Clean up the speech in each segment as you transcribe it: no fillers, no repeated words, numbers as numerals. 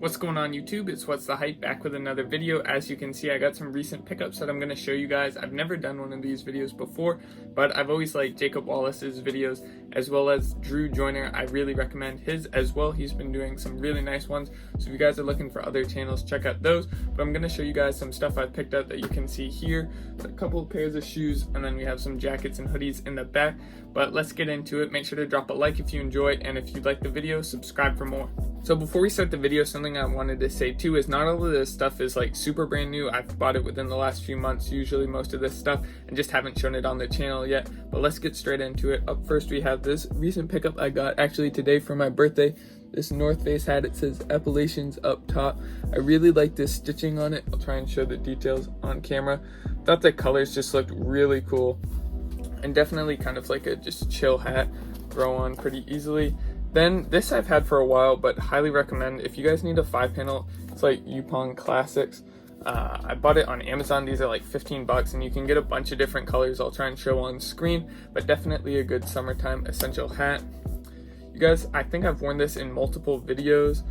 What's going on YouTube? It's What's the Hype, back with another video. As you can see, I got some recent pickups that I'm going to show you guys. I've never done one of these videos before, but I've always liked Jacob Wallace's videos as well as Drew Joyner. I really recommend his as well. He's been doing some really nice ones. So if you guys are looking for other channels, check out those. But I'm going to show you guys some stuff I've picked up that you can see here. A couple of pairs of shoes, and then we have some jackets and hoodies in the back. But let's get into it. Make sure to drop a like if you enjoy, and if you like the video, subscribe for more. So before we start the video, something I wanted to say too is not all of this stuff is like super brand new. I've bought it within the last few months, usually most of this stuff, and just haven't shown it on the channel yet. But let's get straight into it. Up first, we have this recent pickup I got actually today for my birthday. This North Face hat, it says Appalachians up top. I really like this stitching on it. I'll try and show the details on camera. Thought the colors just looked really cool, and definitely kind of like a just chill hat, throw on pretty easily. Then this I've had for a while, but highly recommend if you guys need a 5-panel. It's like Yupon Classics. I bought it on Amazon. These are like 15 bucks, and you can get a bunch of different colors I'll try and show on screen, but definitely a good summertime essential hat. You guys, I think I've worn this in multiple videos.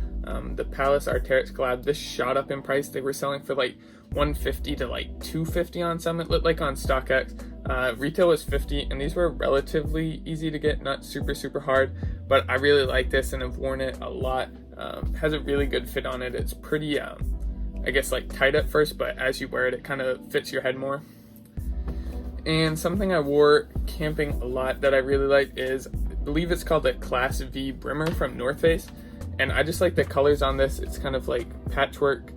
The Palace Arc'teryx collab, this shot up in price. They were selling for like $150 to like $250 on some. It looked like on StockX. Retail was $50, and these were relatively easy to get, not super hard, but I really like this and have worn it a lot. Has a really good fit on it. It's pretty, I guess like tight at first, but as you wear it, it kind of fits your head more. And something I wore camping a lot that I really like is, I believe it's called the Class V Brimmer from North Face. And I just like the colors on this. It's kind of like patchwork,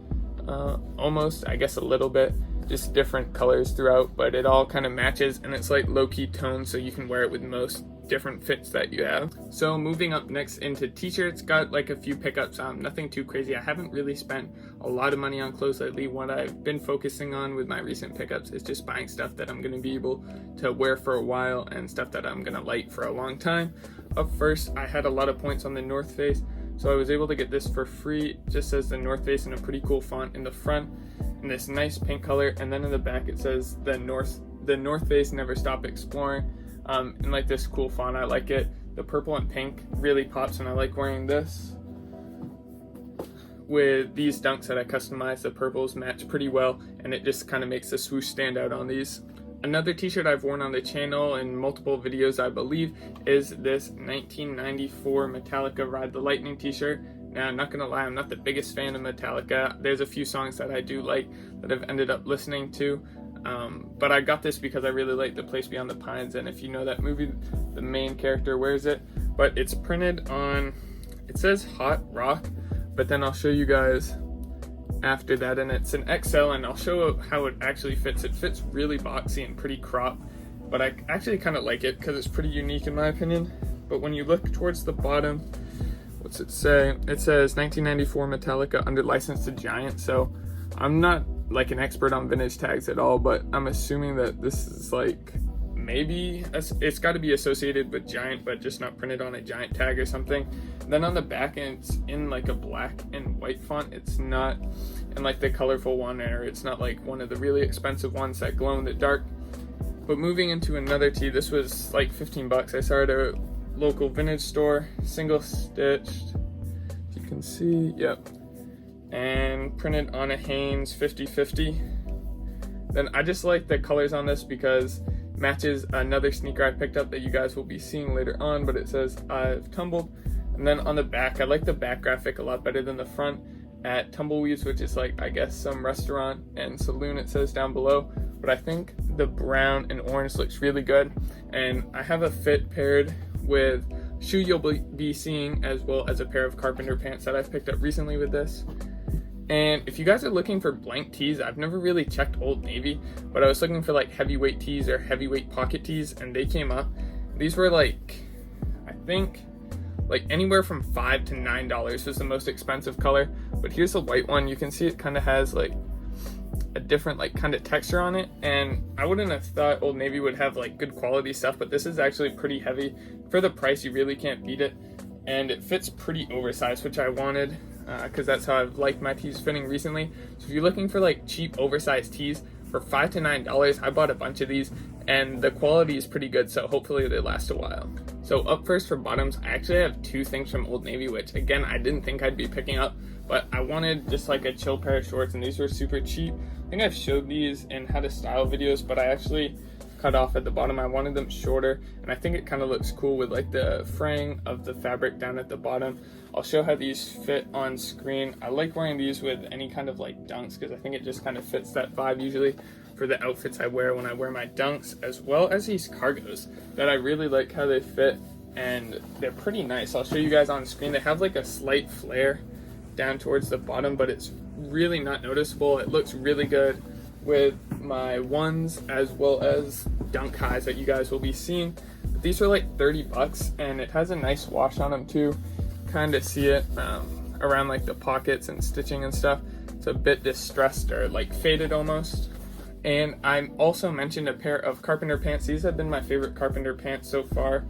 almost, I guess a little bit, just different colors throughout, but it all kind of matches, and it's like low-key tone, so you can wear it with most different fits that you have. So moving up next into t-shirts, got like a few pickups, nothing too crazy. I haven't really spent a lot of money on clothes lately. What I've been focusing on with my recent pickups is just buying stuff that I'm going to be able to wear for a while and stuff that I'm going to like for a long time. Up first, I had a lot of points on the North Face, so I was able to get this for free. It just says the North Face in a pretty cool font in the front, in this nice pink color, and then in the back it says the North Face Never Stop Exploring, in like this cool font. I like it. The purple and pink really pops, and I like wearing this with these dunks that I customized. The purples match pretty well, and it just kind of makes the swoosh stand out on these. Another t-shirt I've worn on the channel in multiple videos, I believe, is this 1994 Metallica Ride the Lightning t-shirt. Now, I'm not gonna lie, I'm not the biggest fan of Metallica. There's a few songs that I do like that I've ended up listening to, but I got this because I really like The Place Beyond the Pines, and if you know that movie, the main character wears it. But it's printed on, it says Hot Rock, but then I'll show you guys after that, and it's an XL, and I'll show how it actually fits. It fits really boxy and pretty cropped, but I actually kind of like it because it's pretty unique in my opinion. But when you look towards the bottom, what's it say? It says 1994 Metallica under license to Giant. So I'm not like an expert on vintage tags at all, but I'm assuming that this is like, maybe it's got to be associated with Giant, but just not printed on a Giant tag or something. Then on the back end, it's in like a black and white font. It's not in like the colorful one, or it's not like one of the really expensive ones that glow in the dark. But moving into another tee, this was like 15 bucks. I saw it at a local vintage store, single stitched, if you can see, yep, and printed on a Hanes 50/50. Then I just like the colors on this because matches another sneaker I picked up that you guys will be seeing later on, but it says I've tumbled. And then on the back, I like the back graphic a lot better than the front, at Tumbleweeds, which is like, I guess, some restaurant and saloon, it says down below. But I think the brown and orange looks really good, and I have a fit paired with shoe you'll be seeing, as well as a pair of carpenter pants that I've picked up recently with this. And if you guys are looking for blank tees, I've never really checked Old Navy, but I was looking for like heavyweight tees or heavyweight pocket tees, and they came up. These were like, I think like anywhere from $5 to $9 was the most expensive color. But here's the white one. You can see it kind of has like a different like kind of texture on it, and I wouldn't have thought Old Navy would have like good quality stuff, but this is actually pretty heavy. For the price, you really can't beat it, and it fits pretty oversized, which I wanted because that's how I've liked my tees fitting recently. So if you're looking for like cheap oversized tees for $5 to $9, I bought a bunch of these, and the quality is pretty good, so hopefully they last a while. So up first for bottoms, I actually have two things from Old Navy, which again, I didn't think I'd be picking up, but I wanted just like a chill pair of shorts, and these were super cheap. I think I've showed these in how to style videos, but I actually cut off at the bottom. I wanted them shorter, and I think it kind of looks cool with like the fraying of the fabric down at the bottom. I'll show how these fit on screen. I like wearing these with any kind of like dunks because I think it just kind of fits that vibe usually for the outfits I wear when I wear my dunks, as well as these cargos that I really like how they fit, and they're pretty nice. I'll show you guys on screen. They have like a slight flare down towards the bottom, but it's really not noticeable. It looks really good with my ones as well as dunk highs that you guys will be seeing. But these are like 30 bucks, and it has a nice wash on them too. Kind of see it around like the pockets and stitching and stuff. It's a bit distressed or like faded almost. And I also mentioned a pair of carpenter pants. These have been my favorite carpenter pants so far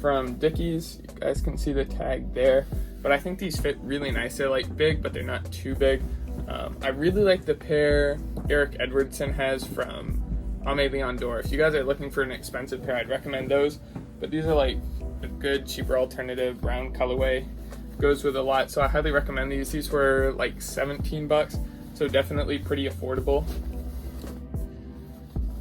from Dickies. You guys can see the tag there, but I think these fit really nice. They're like big, but they're not too big. I really like the pair Eric Edwardson has from Ame Leon Dore. If you guys are looking for an expensive pair, I'd recommend those, but these are like a good cheaper alternative. Brown colorway goes with a lot, so I highly recommend these. These were like 17 bucks, so definitely pretty affordable.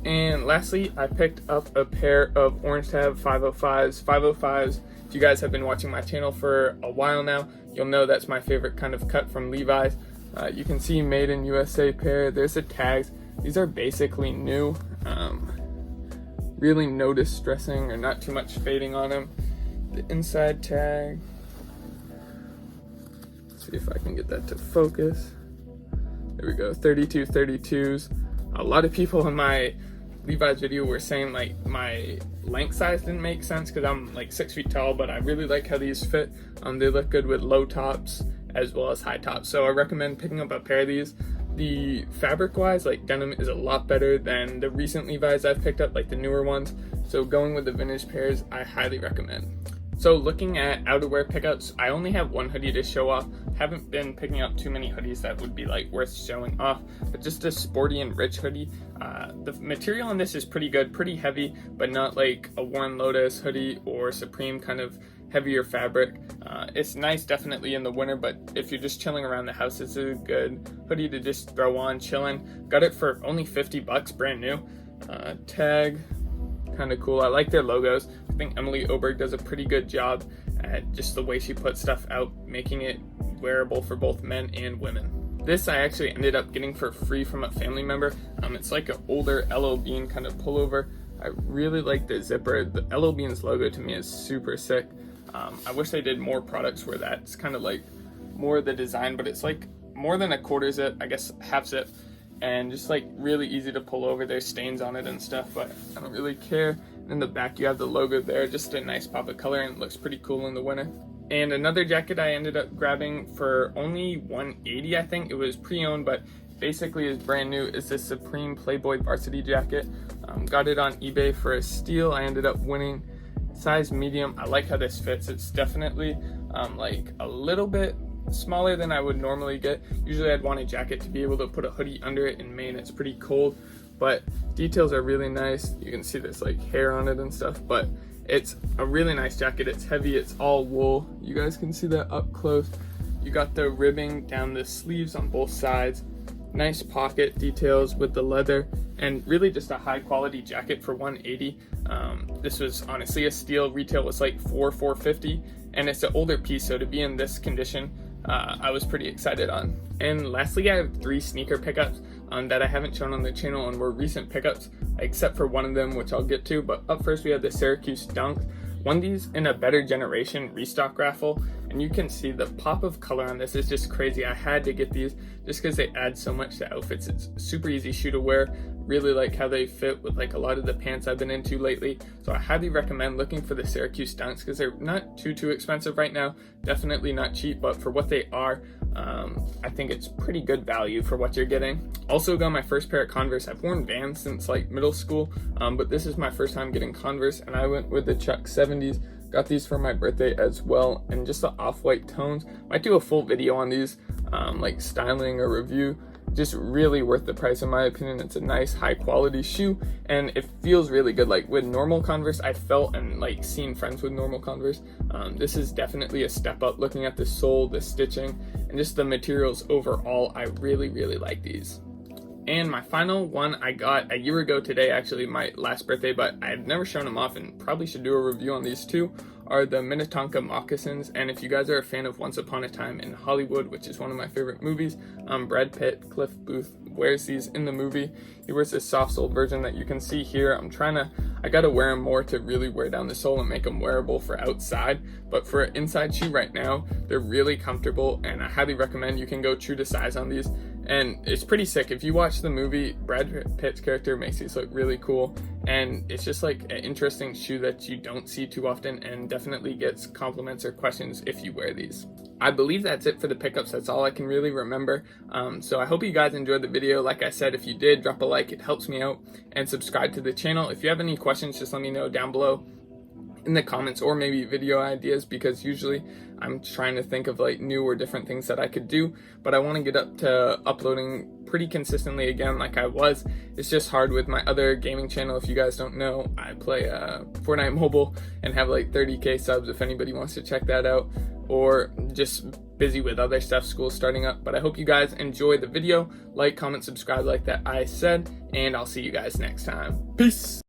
And lastly, I picked up a pair of Orange Tab 505s. 505s, if you guys have been watching my channel for a while now, you'll know that's my favorite kind of cut from Levi's. You can see Made in USA pair. There's the tags. These are basically new. Really no distressing or not too much fading on them. The inside tag. Let's see if I can get that to focus. There we go, 32 32s. A lot of people in my Levi's video were saying like my length size didn't make sense because I'm like 6 feet tall, but I really like how these fit. They look good with low tops as well as high tops, so I recommend picking up a pair of these. The fabric wise, like denim is a lot better than the recent Levi's I've picked up, like the newer ones, so going with the vintage pairs I highly recommend. So looking at outerwear pickups, I only have one hoodie to show off. Haven't been picking up too many hoodies that would be like worth showing off, but just a Sporty and Rich hoodie. The material on this is pretty good, pretty heavy, but not like a Warren Lotus hoodie or Supreme kind of heavier fabric. It's nice definitely in the winter, but if you're just chilling around the house, it's a good hoodie to just throw on chilling. Got it for only 50 bucks, brand new. Tag, kind of cool. I like their logos. I think Emily Oberg does a pretty good job at just the way she puts stuff out, making it wearable for both men and women. This I actually ended up getting for free from a family member. It's like an older L.O. Bean kind of pullover. I really like the zipper. The L.O. Bean's logo to me is super sick. I wish they did more products where that's kind of like more the design, but it's like more than a quarter zip, I guess half zip, and just like really easy to pull over. There's stains on it and stuff, but I don't really care. In the back you have the logo there, just a nice pop of color, and it looks pretty cool in the winter. And another jacket I ended up grabbing for only $180, I think. It was pre-owned, but basically is brand new. Is this Supreme Playboy varsity jacket. Got it on eBay for a steal. I ended up winning. Size medium. I like how this fits. It's definitely like a little bit smaller than I would normally get. Usually I'd want a jacket to be able to put a hoodie under it. In Maine it's pretty cold, but details are really nice. You can see there's like hair on it and stuff, but it's a really nice jacket. It's heavy, it's all wool. You guys can see that up close. You got the ribbing down the sleeves on both sides. Nice pocket details with the leather, and really just a high quality jacket for $180. This was honestly a steal. Retail was like $450, and it's an older piece, so to be in this condition, I was pretty excited on. And lastly, I have 3 sneaker pickups that I haven't shown on the channel and were recent pickups, except for one of them, which I'll get to. But up first, we have the Syracuse Dunks. Won these in a Better Generation restock raffle, and you can see the pop of color on this is just crazy. I had to get these just because they add so much to outfits. It's super easy shoe to wear. Really like how they fit with like a lot of the pants I've been into lately. So I highly recommend looking for the Syracuse Dunks because they're not too expensive right now. Definitely not cheap, but for what they are, I think it's pretty good value for what you're getting. Also got my first pair of Converse. I've worn Vans since like middle school, but this is my first time getting Converse, and I went with the Chuck 70s. Got these for my birthday as well, and just the off-white tones. Might do a full video on these, like styling or review. just really worth the price in my opinion. It's a nice high quality shoe and it feels really good. Like with normal Converse, I felt and like seen friends with normal Converse, this is definitely a step up. Looking at the sole, the stitching, and just the materials overall, I really like these. And my final one I got a year ago today, actually my last birthday, but I've never shown them off and probably should do a review on these too, are the Minnetonka moccasins. And if you guys are a fan of Once Upon a Time in Hollywood, which is one of my favorite movies, Brad Pitt, Cliff Booth wears these in the movie. He wears this soft sole version that you can see here. I gotta wear them more to really wear down the sole and make them wearable for outside, but for an inside shoe right now, they're really comfortable and I highly recommend. You can go true to size on these. And it's pretty sick. If you watch the movie, Brad Pitt's character makes these look really cool, and it's just like an interesting shoe that you don't see too often and definitely gets compliments or questions if you wear these. I believe that's it for the pickups. That's all I can really remember. So I hope you guys enjoyed the video. Like I said, if you did, drop a like, it helps me out, and subscribe to the channel. If you have any questions, just let me know down below in the comments, or maybe video ideas, because usually I'm trying to think of like new or different things that I could do, but I want to get up to uploading pretty consistently again like I was. It's just hard with my other gaming channel. If you guys don't know, I play Fortnite Mobile and have like 30k subs if anybody wants to check that out, or just busy with other stuff, school starting up. But I hope you guys enjoy the video. Like, comment, subscribe like that I said, and I'll see you guys next time. Peace.